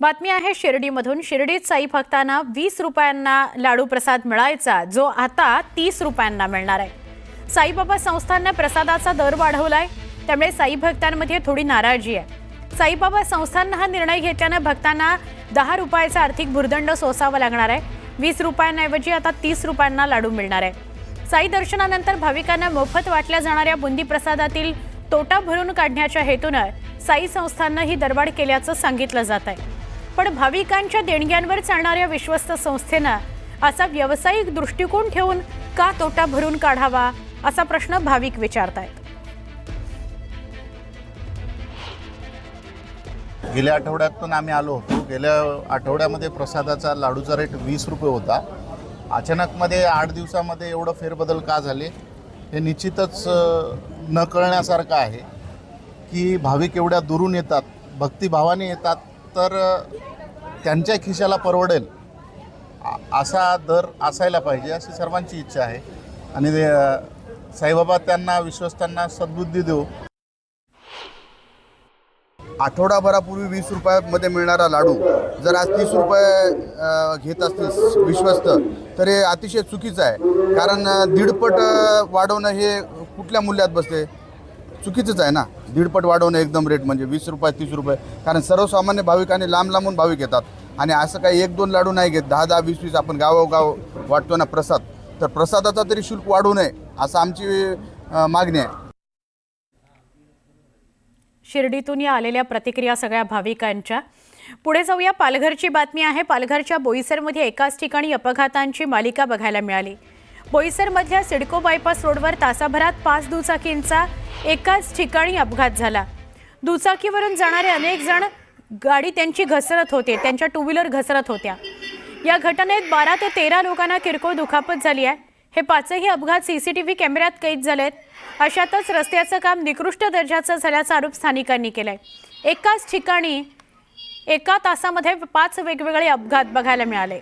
बातमी आहे शिर्डीमधून। शिर्डीत साई भक्तांना 20 रुपयांना लाडू प्रसाद मिळायचा, जो आता 30 रुपयांना मिळणार आहे। साईबाबा संस्थानने प्रसादाचा दर वाढवलाय, त्यामुळे साई भक्तांमध्ये थोडी नाराजी आहे। साईबाबा संस्थानने हा निर्णय घेतल्याने भक्तांना 10 रुपयाचा आर्थिक भुर्दंड सोसावा लागणार आहे। 20 रुपयांऐवजी आता 30 रुपयांना लाडू मिळणार आहे। साई दर्शनानंतर भाविकांना मोफत वाटल्या जाणाऱ्या बुंदी प्रसादातील तोटा भरून काढण्याच्या हेतूने साई संस्थानने ही दरवाढ केल्याचं सांगितलं जात आहे। पण भाविकांच्या देणग्यांवर चालणाऱ्या विश्वस्त संस्थेने असा व्यावसायिक दृष्टिकोन ठेवून का तोटा भरून काढावा, असा प्रश्न भाविक विचारतायत। गेल्या आठवड्यातून आम्ही आलो होतो। गेल्या आठवड्यामध्ये प्रसादाचा लाडूचा रेट 20 रुपये होता। अचानकमध्ये 8 दिवसामध्ये एवढं फेरबदल का झाले हे निश्चितच न कळण्यासारखं आहे की भाविक एवढ्या दुरून येतात, भक्तिभावाने येतात, तर त्यांच्या खिशाला परवडेल असा दर असायला पाहिजे अशी सर्वांची इच्छा आहे। आणि साईबाबा त्यांना विश्वस्तांना सद्बुद्धी देऊ। आठवडाभरापूर्वी 20 रुपयामध्ये मिळणारा लाडू जर आज 30 रुपये घेत असतील विश्वस्त, तर हे अतिशय चुकीचं आहे। कारण 1.5 वाढवणं हे कुठल्या मूल्यात बसते? चुकीचंच आहे ना। 1.5 वाढवणं एकदम रेट म्हणजे 20 रुपये 30 रुपये, कारण सर्वसामान्य भाविक आणि लांब लांबून भाविक येतात। आणि असं काही 1-2 लाडू नाही घेत, 10-10 20-20 आपण गावोगाव वाटतो ना प्रसाद, तर प्रसादाचा तरी शुल्क वाढू नये असं आमची मागणी आहे। शिर्डीतून या आलेल्या प्रतिक्रिया सगळ्या भाविकांच्या। पुढे जाऊया, पालघरची बातमी आहे। पालघरच्या बोईसरमध्ये एकाच ठिकाणी अपघातांची मालिका बघायला मिळाली। बोईसरमधल्या सिडको बायपास रोडवर तासाभरात 5 दुचाकींचा एकाच ठिकाणी अपघात झाला। दुचाकीवरून जाणारे अनेक जण गाडी त्यांची घसरत होते, त्यांच्या टू व्हीलर घसरत होत्या। या घटनेत 12 ते 13 लोकांना किरकोळ दुखापत झाली आहे। हे 5ही अपघात सीसीटीव्ही कॅमेऱ्यात कैद झालेत। अशातच रस्त्याचं काम निकृष्ट दर्जाचं झाल्याचा आरोप स्थानिकांनी केलाय। एकाच ठिकाणी एका तासामध्ये 5 वेगवेगळे अपघात बघायला मिळाले।